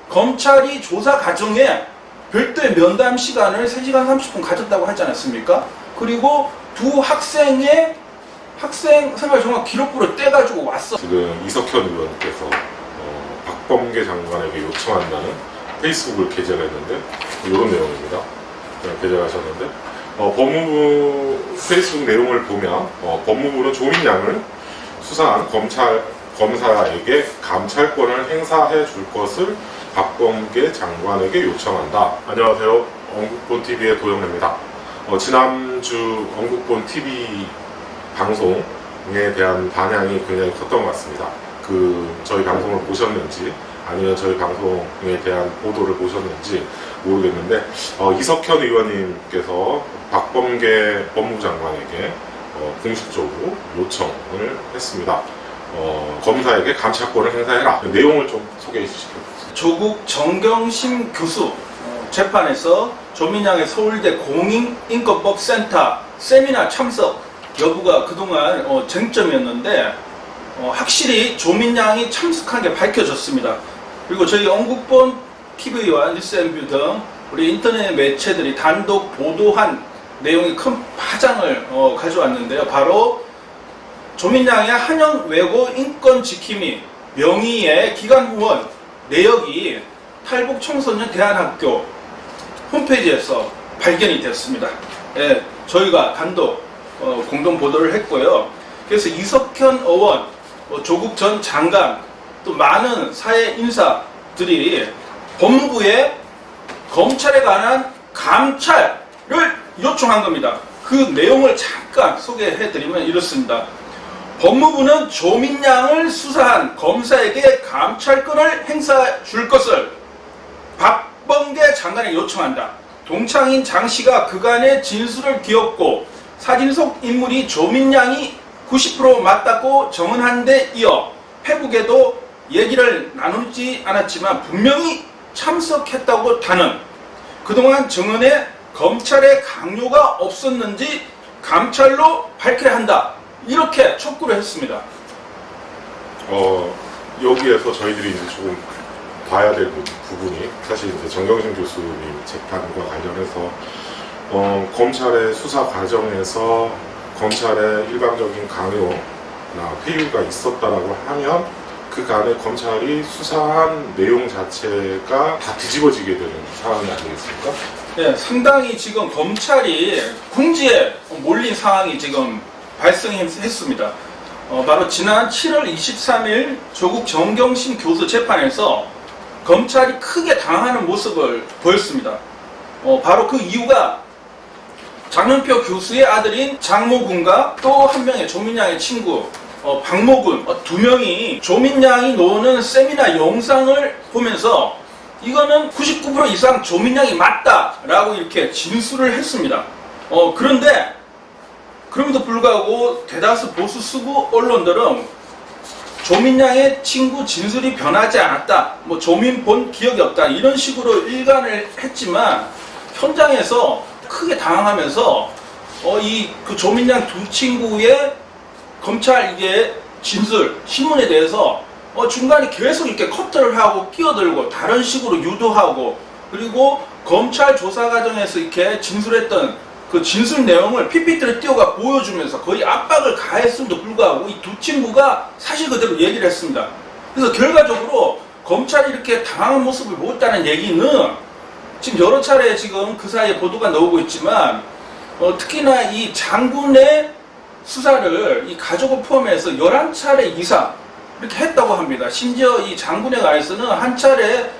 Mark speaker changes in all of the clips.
Speaker 1: 검찰이 조사 과정에 별도의 면담 시간을 3시간 30분 가졌다고 하지 않았습니까? 그리고 두 학생의 학생 생활정확 기록부를 떼가지고 왔어.
Speaker 2: 지금 이석현 의원께서 박범계 장관에게 요청한다는 페이스북을 개설했는데 이런 내용입니다. 개설하셨는데 법무부 페이스북 내용을 보면 법무부는 조민양을 수사한 검사에게 감찰권을 행사해 줄 것을 박범계 장관에게 요청한다. 안녕하세요. 언국본TV의 도영래입니다. 지난주 언국본TV 방송에 대한 반향이 굉장히 컸던 것 같습니다. 저희 방송을 보셨는지 아니면 저희 방송에 대한 보도를 보셨는지 모르겠는데 이석현 의원님께서 박범계 법무부 장관에게 공식적으로 요청을 했습니다. 검사에게 감찰권을 행사해라. 내용을 좀 소개해 주시죠.
Speaker 1: 조국 정경심 교수 재판에서 조민양의 서울대 공인인권법센터 세미나 참석 여부가 그동안 쟁점이었는데 확실히 조민양이 참석한 게 밝혀졌습니다. 그리고 저희 언국본 TV와 뉴스앤뷰 등 우리 인터넷 매체들이 단독 보도한 내용이 큰 파장을 가져왔는데요. 바로 조민양의 한영 외고 인권 지킴이 명의의 기관 후원 내역이 탈북 청소년 대안학교 홈페이지에서 발견이 됐습니다. 예, 저희가 단독 공동 보도를 했고요. 그래서 이석현 의원, 조국 전 장관, 또 많은 사회 인사들이 법무부에 검찰에 관한 감찰을 요청한 겁니다. 그 내용을 잠깐 소개해드리면 이렇습니다. 법무부는 조민양을 수사한 검사에게 감찰권을 행사해 줄 것을 박범계 장관에게 요청한다. 동창인 장 씨가 그간의 진술을 뒤엎고 사진 속 인물이 조민양이 90% 맞다고 정언한 데 이어 페북에도 얘기를 나누지 않았지만 분명히 참석했다고 다는 그동안 정언에 검찰의 강요가 없었는지 감찰로 밝혀야 한다. 이렇게 촉구를 했습니다.
Speaker 2: 여기에서 저희들이 이제 조금 봐야 될 부분이 사실 이제 정경심 교수님 재판과 관련해서 검찰의 수사 과정에서 검찰의 일방적인 강요나 회유가 있었다라고 하면 그간에 검찰이 수사한 내용 자체가 다 뒤집어지게 되는 상황이 아니겠습니까?
Speaker 1: 네, 상당히 지금 검찰이 궁지에 몰린 상황이 지금 발생했습니다. 바로 지난 7월 23일 조국 정경심 교수 재판에서 검찰이 크게 당하는 모습을 보였습니다. 바로 그 이유가 장명표 교수의 아들인 장모군과 또 한 명의 조민양의 친구 박모군 두 명이 조민양이 노는 세미나 영상을 보면서 이거는 99% 이상 조민양이 맞다라고 이렇게 진술을 했습니다. 그런데 그럼에도 불구하고 대다수 보수 수구 언론들은 조민양의 친구 진술이 변하지 않았다, 조민 본 기억이 없다 이런 식으로 일관을 했지만 현장에서 크게 당황하면서 그 조민양 두 친구의 검찰 진술 신문에 대해서 중간에 계속 이렇게 커트를 하고 끼어들고 다른 식으로 유도하고 그리고 검찰 조사 과정에서 이렇게 진술했던 그 진술 내용을 PPT를 띄워가 보여주면서 거의 압박을 가했음에도 불구하고 이 두 친구가 사실 그대로 얘기를 했습니다. 그래서 결과적으로 검찰이 이렇게 당황한 모습을 보였다는 얘기는 지금 여러 차례 지금 그 사이에 보도가 나오고 있지만 특히나 이 장군의 수사를 이 가족을 포함해서 11차례 이상 이렇게 했다고 합니다. 심지어 이 장군에 관해서는 한 차례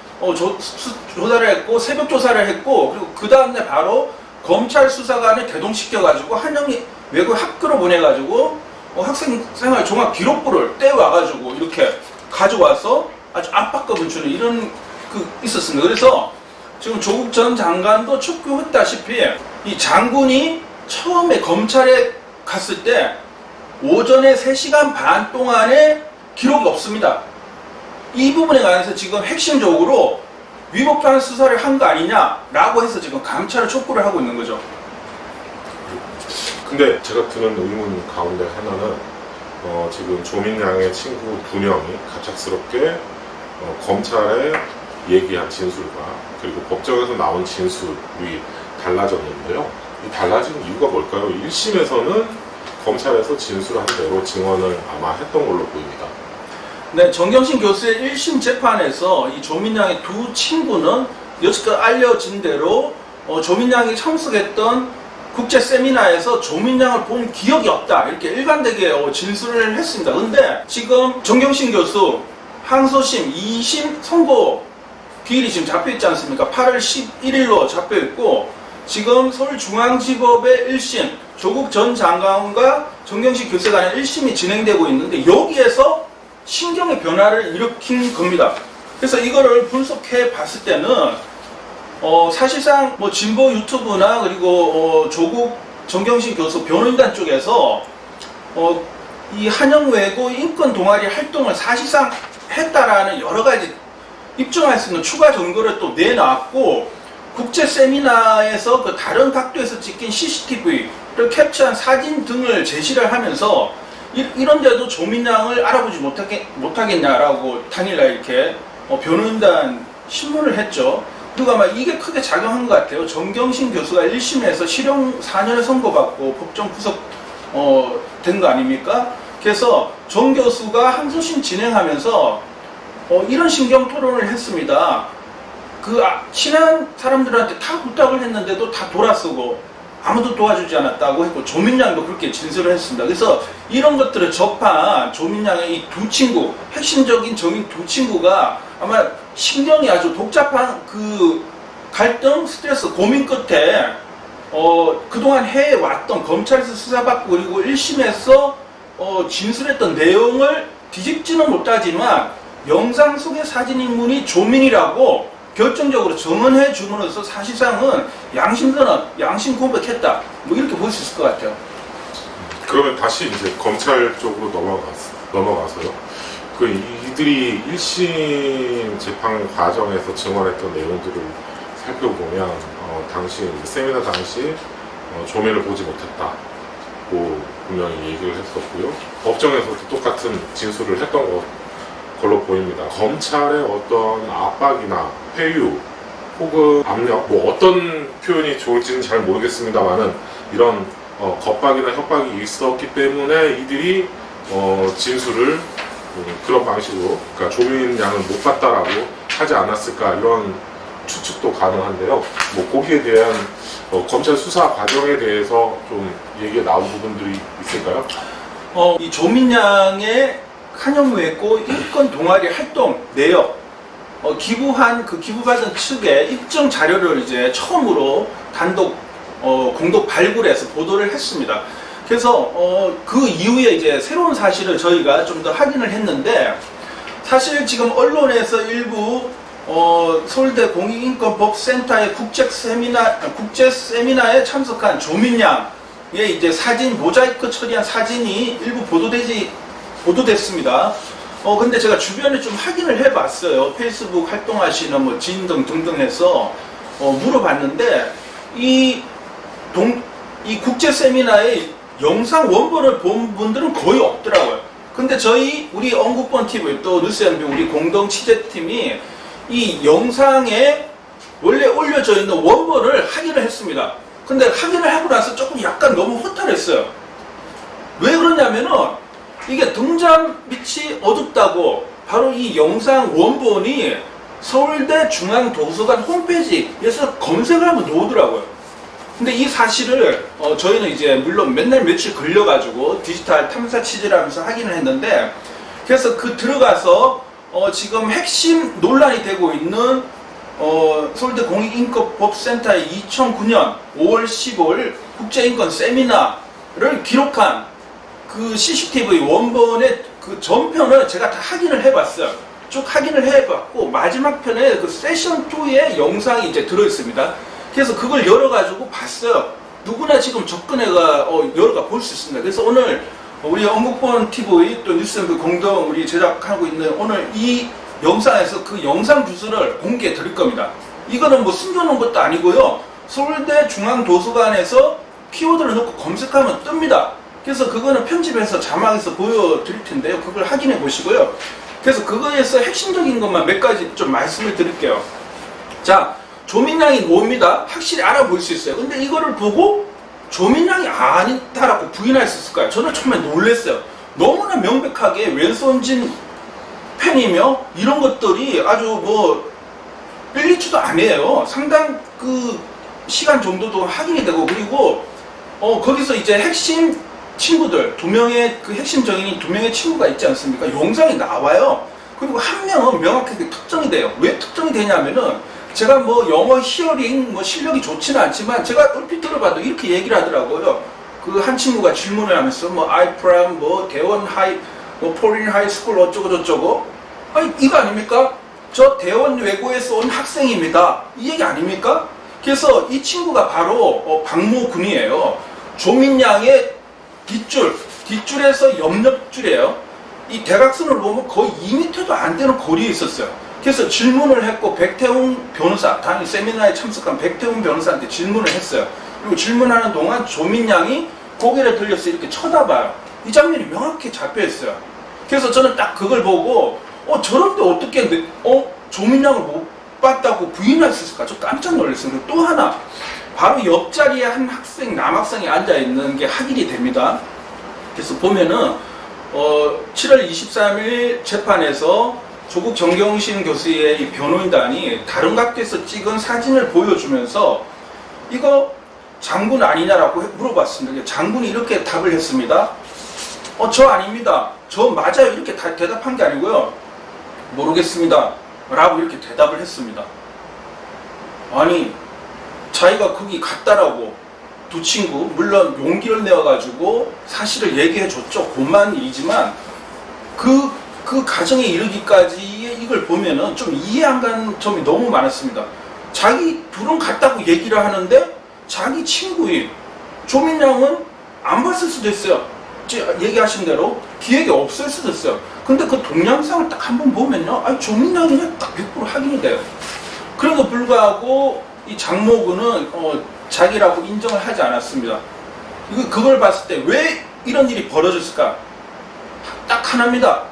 Speaker 1: 조사를 했고 새벽 조사를 했고 그리고 그 다음날 바로 검찰 수사관을 대동시켜가지고 한영이 외국 학교로 보내가지고 학생생활 종합 기록부를 떼와가지고 이렇게 가져와서 아주 압박감을 주는 이런 있었습니다. 그래서 지금 조국 전 장관도 촉구했다시피 이 장군이 처음에 검찰에 갔을 때 오전에 3시간 반 동안의 기록이 없습니다. 이 부분에 관해서 지금 핵심적으로 위법한 수사를 한 거 아니냐라고 해서 지금 감찰을 촉구를 하고 있는 거죠.
Speaker 2: 근데 제가 드는 의문 가운데 하나는 지금 조민양의 친구 2명이 갑작스럽게 검찰에 얘기한 진술과 그리고 법정에서 나온 진술이 달라졌는데요. 이 달라진 이유가 뭘까요? 1심에서는 검찰에서 진술한 대로 증언을 아마 했던 걸로 보입니다.
Speaker 1: 네, 정경심 교수의 1심 재판에서 이 조민양의 두 친구는 여지껏 알려진 대로 조민양이 참석했던 국제 세미나에서 조민양을 본 기억이 없다, 이렇게 일관되게 진술을 했습니다. 근데 지금 정경심 교수 항소심 2심 선고 기일이 지금 잡혀있지 않습니까? 8월 11일로 잡혀있고, 지금 서울중앙지법의 1심 조국 전 장관과 정경심 교수에 관한 1심이 진행되고 있는데, 여기에서 신경의 변화를 일으킨 겁니다. 그래서 이거를 분석해 봤을 때는 사실상 뭐 진보 유튜브나 그리고 조국 정경심 교수 변호인단 쪽에서 이 한영 외고 인권 동아리 활동을 사실상 했다라는 여러 가지 입증할 수 있는 추가 증거를 또 내놨고, 국제 세미나에서 그 다른 각도에서 찍힌 CCTV를 캡처한 사진 등을 제시를 하면서 이런데도 조민양을 알아보지 못하겠냐라고 당일날 이렇게 변호인단 신문을 했죠. 그리고 아마 이게 크게 작용한 것 같아요. 정경심 교수가 1심에서 실형 4년을 선고받고 법정 구속 된 거 아닙니까? 그래서 정 교수가 항소심 진행하면서 이런 신경 토론을 했습니다. 친한 사람들한테 다 부탁을 했는데도 다 돌아서고 아무도 도와주지 않았다고 했고, 조민양도 그렇게 진술을 했습니다. 그래서 이런 것들을 접한 조민양의 이 두 친구, 핵심적인 정인 두 친구가 아마 신경이 아주 복잡한 그 갈등, 스트레스, 고민 끝에 그동안 해왔던 검찰에서 수사받고 그리고 1심에서 진술했던 내용을 뒤집지는 못하지만 영상 속의 사진 인물이 조민이라고 결정적으로 증언해 줌으로써 사실상은 양심선언, 양심 고백했다, 뭐 이렇게 볼 수 있을 것 같아요.
Speaker 2: 그러면 다시 이제 검찰 쪽으로 넘어가서요. 이들이 1심 재판 과정에서 증언했던 내용들을 살펴보면 당시 이제 세미나 당시 조민을 보지 못했다고 분명히 얘기를 했었고요. 법정에서도 똑같은 진술을 했던 걸로 보입니다. 검찰의 어떤 압박이나 회유 혹은 압력, 뭐 어떤 표현이 좋을지는 잘 모르겠습니다만은 이런 겁박이나 협박이 있었기 때문에 이들이 진술을 그런 방식으로, 그러니까 조민 양은 못 봤다라고 하지 않았을까, 이런 추측도 가능한데요. 뭐 거기에 대한 검찰 수사 과정에 대해서 좀 얘기가 나온 부분들이 있을까요?
Speaker 1: 이 조민양의 한영 외고 인권 동아리 활동 내역, 기부받은 측의 입증 자료를 이제 처음으로 단독 공동 발굴해서 보도를 했습니다. 그래서 그 이후에 이제 새로운 사실을 저희가 좀 더 확인을 했는데, 사실 지금 언론에서 일부 서울대 공익인권법센터의 국제 세미나에 참석한 조민양의 이제 사진 모자이크 처리한 사진이 일부 보도됐습니다. 근데 제가 주변에 좀 확인을 해봤어요. 페이스북 활동하시는 뭐 지인 등등 해서 물어봤는데, 이 국제 세미나의 영상 원본을 본 분들은 거의 없더라고요. 근데 우리 언국본 TV 또 뉴스연비 우리 공동 취재팀이 이 영상에 원래 올려져 있는 원본을 확인을 했습니다. 근데 확인을 하고 나서 조금 약간 너무 허탈했어요. 왜 그러냐면은 이게 등잔 밑이 어둡다고 바로 이 영상 원본이 서울대 중앙도서관 홈페이지에서 검색을 하면 나오더라고요. 근데 이 사실을 저희는 이제 물론 맨날 며칠 걸려가지고 디지털 탐사 취재를 하면서 확인을 했는데, 그래서 들어가서 지금 핵심 논란이 되고 있는 서울대 공익인권법센터의 2009년 5월 15일 국제인권 세미나를 기록한 그 CCTV 원본의 그 전편을 제가 다 확인을 해봤어요. 쭉 확인을 해봤고, 마지막 편에 그 세션 2의 영상이 이제 들어있습니다. 그래서 그걸 열어가지고 봤어요. 누구나 지금 접근해가 열어가 볼 수 있습니다. 그래서 오늘 우리 언국본 TV 또 뉴스연구 공동 우리 제작하고 있는 오늘 이 영상에서 그 영상 주소를 공개해 드릴 겁니다. 이거는 뭐 숨겨놓은 것도 아니고요. 서울대 중앙도서관에서 키워드를 넣고 검색하면 뜹니다. 그래서 그거는 편집해서 자막에서 보여드릴 텐데요. 그걸 확인해 보시고요. 그래서 그거에서 핵심적인 것만 몇 가지 좀 말씀을 드릴게요. 자, 조민양이 뭡니다. 확실히 알아볼 수 있어요. 근데 이거를 보고 조민양이 아니다라고 부인할 수 있을까요? 저는 처음에 놀랐어요. 너무나 명백하게 왼손진 팬이며 이런 것들이 아주 뭐 1, 2주도 아니에요. 상당 그 시간 정도도 확인이 되고, 그리고 거기서 이제 핵심 친구들, 두 명의 그 핵심 정인이 두 명의 친구가 있지 않습니까? 영상이 나와요. 그리고 한 명은 명확하게 특정이 돼요. 왜 특정이 되냐면은 제가 뭐 영어 히어링 뭐 실력이 좋지는 않지만 제가 얼핏 들어봐도 이렇게 얘기를 하더라고요. 그 한 친구가 질문을 하면서 뭐 I from 뭐 대원 하이 뭐 포린 하이스쿨 어쩌고 저쩌고, 아니 이거 아닙니까? 저 대원 외고에서 온 학생입니다. 이 얘기 아닙니까? 그래서 이 친구가 바로 박모군이에요. 조민양의 뒷줄에서 옆옆줄이에요. 이 대각선을 보면 거의 2m도 안 되는 거리에 있었어요. 그래서 질문을 했고, 백태웅 변호사, 당연히 세미나에 참석한 백태웅 변호사한테 질문을 했어요. 그리고 질문하는 동안 조민양이 고개를 들려서 이렇게 쳐다봐요. 이 장면이 명확히 잡혀 있어요. 그래서 저는 딱 그걸 보고 저런데 어떻게 조민양을 못 봤다고 부인할 수 있을까? 저 깜짝 놀랐어요. 그리고 또 하나, 바로 옆자리에 한 학생, 남학생이 앉아있는 게 확인이 됩니다. 그래서 보면은 7월 23일 재판에서 조국 정경심 교수의 이 변호인단이 다른 각도에서 찍은 사진을 보여주면서 이거 장군 아니냐라고 물어봤습니다. 장군이 이렇게 답을 했습니다. 저 아닙니다. 저 맞아요. 이렇게 대답한 게 아니고요. 모르겠습니다. 라고 이렇게 대답을 했습니다. 아니, 자기가 거기 갔다라고 두 친구, 물론 용기를 내어가지고 사실을 얘기해줬죠. 고만 일이지만 그 가정에 이르기까지의 이걸 보면은 좀 이해 안 가는 점이 너무 많았습니다. 자기 둘은 갔다고 얘기를 하는데 자기 친구인 조민양은 안 봤을 수도 있어요. 얘기하신 대로 기획이 없을 수도 있어요. 근데 그 동영상을 딱 한번 보면요, 아니 조민양이 그냥 딱 100% 확인이 돼요. 그럼에도 불구하고 이 장모군은 자기라고 인정을 하지 않았습니다. 그걸 봤을 때 왜 이런 일이 벌어졌을까? 딱 하나입니다.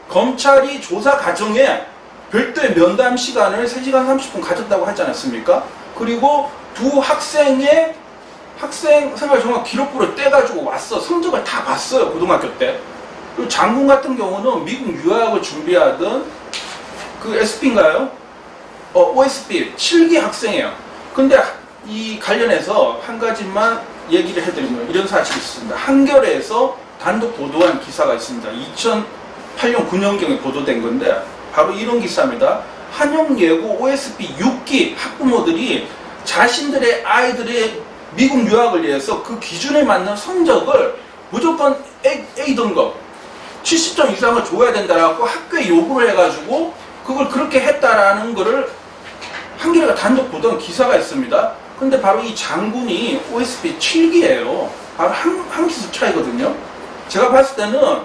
Speaker 1: 검찰이 조사 과정에 별도의 면담 시간을 3시간 30분 가졌다고 하지 않았습니까? 그리고 두 학생의 학생 생활 정확 기록부를 떼가지고 왔어. 성적을 다 봤어요. 고등학교 때. 그리고 장군 같은 경우는 미국 유학을 준비하던 그 SP인가요? OSP 7기 학생이에요. 근데 이 관련해서 한 가지만 얘기를 해드리면 이런 사실이 있습니다. 한겨레에서 단독 보도한 기사가 있습니다. 2008년 9년경에 보도된 건데 바로 이런 기사입니다. 한영예고 OSP 6기 학부모들이 자신들의 아이들의 미국 유학을 위해서 그 기준에 맞는 성적을 무조건 A 등급 70점 이상을 줘야 된다라고 학교에 요구를 해가지고 그걸 그렇게 했다라는 거를 한겨레가 단독 보도한 기사가 있습니다. 근데 바로 이 장군이 OSP 7기예요. 바로 한 기수 차이거든요. 제가 봤을 때는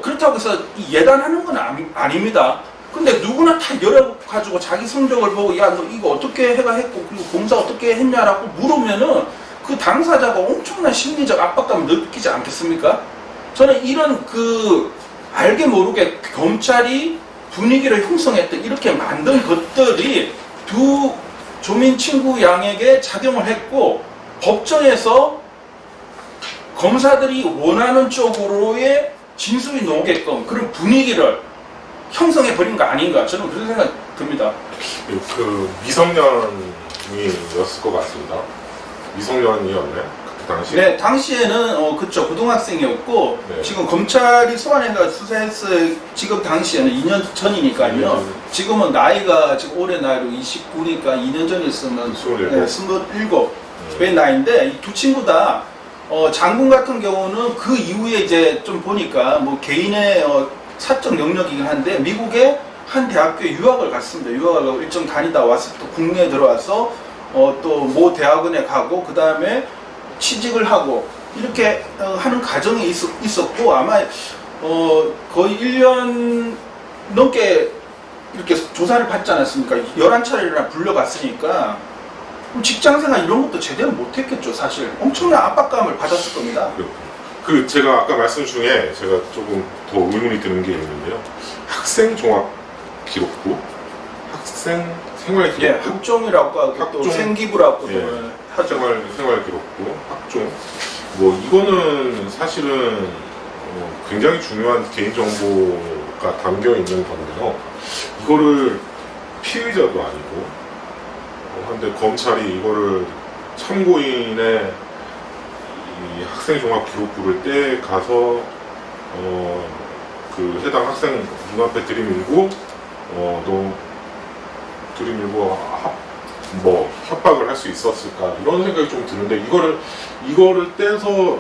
Speaker 1: 그렇다고 해서 예단하는 건 아닙니다. 근데 누구나 다 열어가지고 자기 성적을 보고 야 너 이거 어떻게 해가 했고 그리고 공사 어떻게 했냐라고 물으면은 그 당사자가 엄청난 심리적 압박감을 느끼지 않겠습니까? 저는 이런 알게 모르게 검찰이 분위기를 형성했던 이렇게 만든 것들이 두 조민 친구 양에게 작용을 했고 법정에서 검사들이 원하는 쪽으로의 진술이 나오게끔 그런 분위기를 형성해버린 거 아닌가, 저는 그런 생각이 듭니다.
Speaker 2: 그 미성년이었을 것 같습니다. 미성년이었네, 그때 당시?
Speaker 1: 네, 당시에는 그쵸, 고등학생이었고 네. 지금 검찰이 소환해서 수사했을 지금 당시에는 2년 전이니까요. 지금은 나이가 지금 올해 나이로 29니까 2년 전이었으면 27의 나이인데 이 두 친구 다 장군 같은 경우는 그 이후에 이제 좀 보니까 뭐 개인의 사적 영역이긴 한데 미국의 한 대학교에 유학을 갔습니다. 유학을 일정 다니다 와서 또 국내에 들어와서 또 모 대학원에 가고 그 다음에 취직을 하고 이렇게 하는 과정이 있었고 아마 거의 1년 넘게 이렇게 조사를 받지 않았습니까? 11차례나 불려갔으니까 직장생활 이런 것도 제대로 못했겠죠. 사실 엄청난 압박감을 받았을 겁니다.
Speaker 2: 그 제가 아까 말씀 중에 제가 조금 더 의문이 드는 게 있는데요. 학생 종합 기록부, 학생 생활
Speaker 1: 예,
Speaker 2: 기록부,
Speaker 1: 학종이라고 하고 또
Speaker 2: 학종.
Speaker 1: 생기부라고도
Speaker 2: 예.
Speaker 1: 하죠.
Speaker 2: 생활 기록부, 학종. 뭐 이거는 사실은 굉장히 중요한 개인 정보가 담겨 있는 건데요. 이거를 피의자도 아니고, 근데 검찰이 이거를 참고인의 이 학생 종합 기록부를 떼 가서 그 해당 학생 눈앞에 들이밀고 너 들이밀고 뭐 협박을 할 수 있었을까 이런 생각이 좀 드는데 이거를 떼서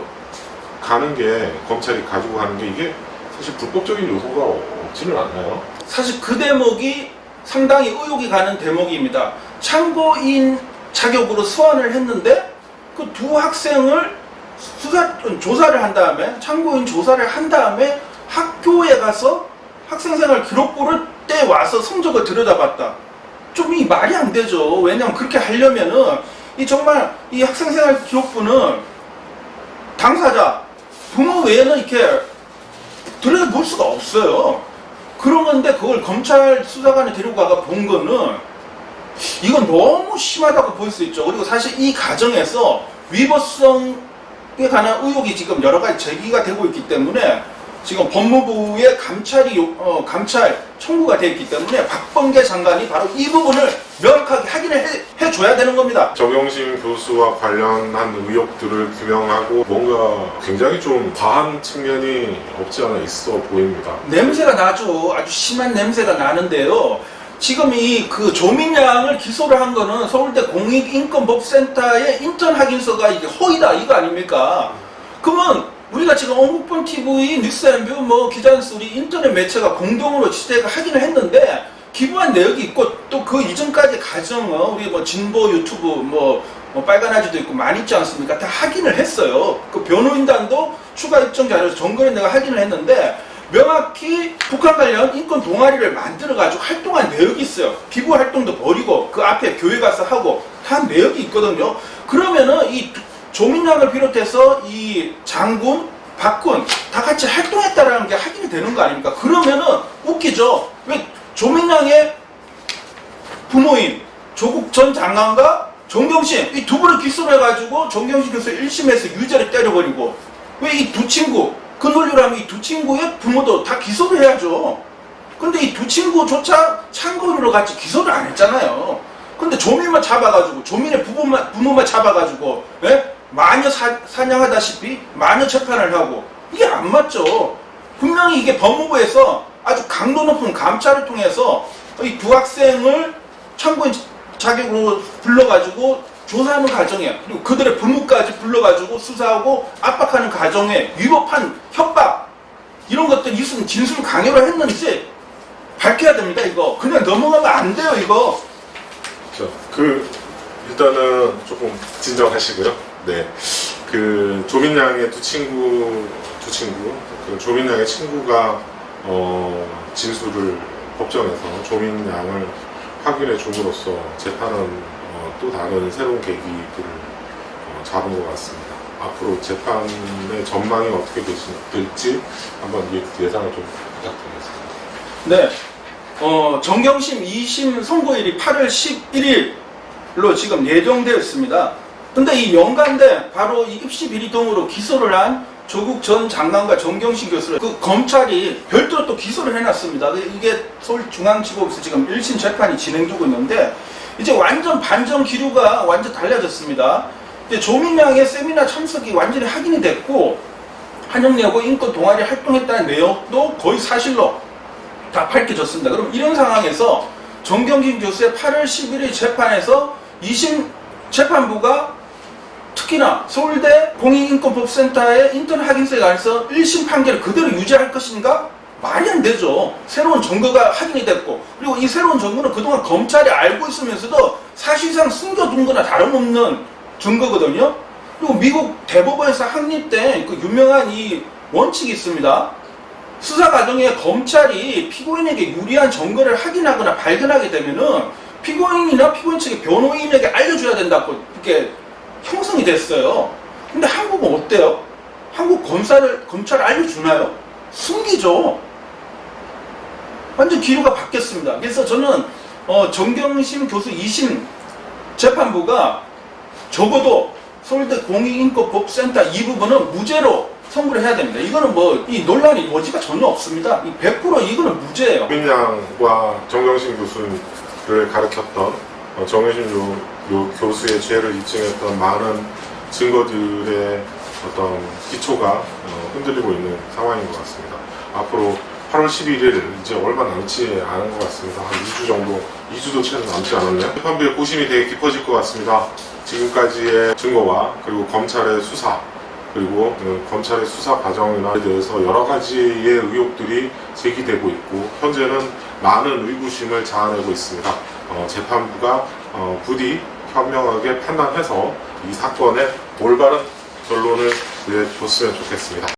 Speaker 2: 가는 게 검찰이 가지고 가는 게 이게 사실 불법적인 요소가 없지는 않나요?
Speaker 1: 사실 그 대목이 상당히 의혹이 가는 대목입니다. 참고인 자격으로 소환을 했는데 그 두 학생을 조사를 한 다음에 참고인 조사를 한 다음에 학교에 가서 학생생활 기록부를 떼와서 성적을 들여다봤다. 좀 이 말이 안 되죠. 왜냐면 그렇게 하려면은 이 정말 이 학생생활 기록부는 당사자 부모 외에는 이렇게 들여다볼 수가 없어요. 그런 건데 그걸 검찰 수사관에 데리고 가가 본 거는 이건 너무 심하다고 볼 수 있죠. 그리고 사실 이 과정에서 위법성에 관한 의혹이 지금 여러 가지 제기가 되고 있기 때문에 지금 법무부의 감찰 청구가 되어 있기 때문에 박범계 장관이 바로 이 부분을 명확하게 확인을 해줘야 되는 겁니다.
Speaker 2: 정경심 교수와 관련한 의혹들을 규명하고 뭔가 굉장히 좀 과한 측면이 없지 않아 있어 보입니다.
Speaker 1: 냄새가 나죠. 아주 심한 냄새가 나는데요. 지금 이 그 조민양을 기소를 한 거는 서울대 공익인권법센터의 인턴 확인서가 이게 허위다 이거 아닙니까? 그러면 우리가 지금 언국본 TV, 뉴스앤뷰, 뭐 기자뉴스리 인터넷 매체가 공동으로 취재가 하기는 했는데 기부한 내역이 있고 또 그 이전까지 과정은 우리 뭐 진보 유튜브 뭐 빨간 아지도 있고 많이 있지 않습니까? 다 확인을 했어요. 그 변호인단도 추가 입증 자료에서 정거래 내가 확인을 했는데 명확히 북한 관련 인권 동아리를 만들어가지고 활동한 내역이 있어요. 기부 활동도 벌이고 그 앞에 교회 가서 하고 다 내역이 있거든요. 그러면은 이 조민양을 비롯해서 이 장군, 박군 다 같이 활동했다라는 게 확인이 되는 거 아닙니까? 그러면은 웃기죠. 왜 조민양의 부모인 조국 전 장관과 정경심 이 두 분을 기소를 해가지고 정경심 교수 1심에서 유죄를 때려버리고 왜 이 두 친구 그 논리로 하면 이 두 친구의 부모도 다 기소를 해야죠. 근데 이 두 친구조차 참고인으로 같이 기소를 안 했잖아요. 근데 조민만 잡아가지고 조민의 부모만 잡아가지고 마녀 사냥하다시피 마녀 재판을 하고 이게 안 맞죠. 분명히 이게 법무부에서 아주 강도 높은 감찰을 통해서 이 두 학생을 참고인 자격으로 불러가지고 조사하는 과정에 그리고 그들의 부모까지 불러가지고 수사하고 압박하는 과정에 위법한 협박 이런 것들 있으면 진술 강요를 했는지 밝혀야 됩니다. 이거 그냥 넘어가면 안 돼요. 이거
Speaker 2: 일단은 조금 진정하시고요. 네, 그 조민양의 두 친구 그 조민양의 친구가 진술을 법정에서 조민양을 확인해 줌으로써 재판은 또 다른 새로운 계기들을 잡은 것 같습니다. 앞으로 재판의 전망이 어떻게 될지 한번 예상을 좀 부탁드리겠습니다.
Speaker 1: 네, 정경심 2심 선고일이 8월 11일로 지금 예정되어 있습니다. 근데 이 연관돼 바로 이 입시 비리 등으로 기소를 한 조국 전 장관과 정경심 교수를 그 검찰이 별도로 또 기소를 해놨습니다. 이게 서울중앙지법에서 지금 1심 재판이 진행되고 있는데 이제 완전 반전 기류가 완전 달라졌습니다. 이제 조민양의 세미나 참석이 완전히 확인이 됐고 한영여고 인권 동아리 활동했다는 내용도 거의 사실로 다 밝혀졌습니다. 그럼 이런 상황에서 정경심 교수의 8월 11일 재판에서 2심 재판부가 특히나 서울대 공익인권법센터의 인턴 확인서에 관해서 1심 판결을 그대로 유지할 것인가? 말이 안 되죠. 새로운 증거가 확인이 됐고 그리고 이 새로운 증거는 그동안 검찰이 알고 있으면서도 사실상 숨겨둔 거나 다름없는 증거거든요. 그리고 미국 대법원에서 확립된 그 유명한 이 원칙이 있습니다. 수사 과정에 검찰이 피고인에게 유리한 증거를 확인하거나 발견하게 되면은 피고인이나 피고인 측의 변호인에게 알려줘야 된다고 이렇게 형성이 됐어요. 근데 한국은 어때요? 한국 검찰 알려주나요? 숨기죠. 완전 기류가 바뀌었습니다. 그래서 저는 정경심 교수 2심 재판부가 적어도 서울대 공익인권법센터 이 부분은 무죄로 선고를 해야 됩니다. 이거는 뭐 이 논란이 여지가 전혀 없습니다. 100% 이거는 무죄예요.
Speaker 2: 민양과 정경심 교수를 가르쳤던 정경심 교수의 죄를 입증했던 많은 증거들의 어떤 기초가 흔들리고 있는 상황인 것 같습니다. 앞으로 8월 11일 이제 얼마 남지 않은 것 같습니다. 한 2주 정도, 2주도 채 남지 않았네요. 재판부의 고심이 되게 깊어질 것 같습니다. 지금까지의 증거와 그리고 검찰의 수사, 그리고 검찰의 수사 과정에 대해서 여러 가지의 의혹들이 제기되고 있고 현재는 많은 의구심을 자아내고 있습니다. 재판부가 부디 현명하게 판단해서 이 사건의 올바른 결론을 내줬으면 좋겠습니다.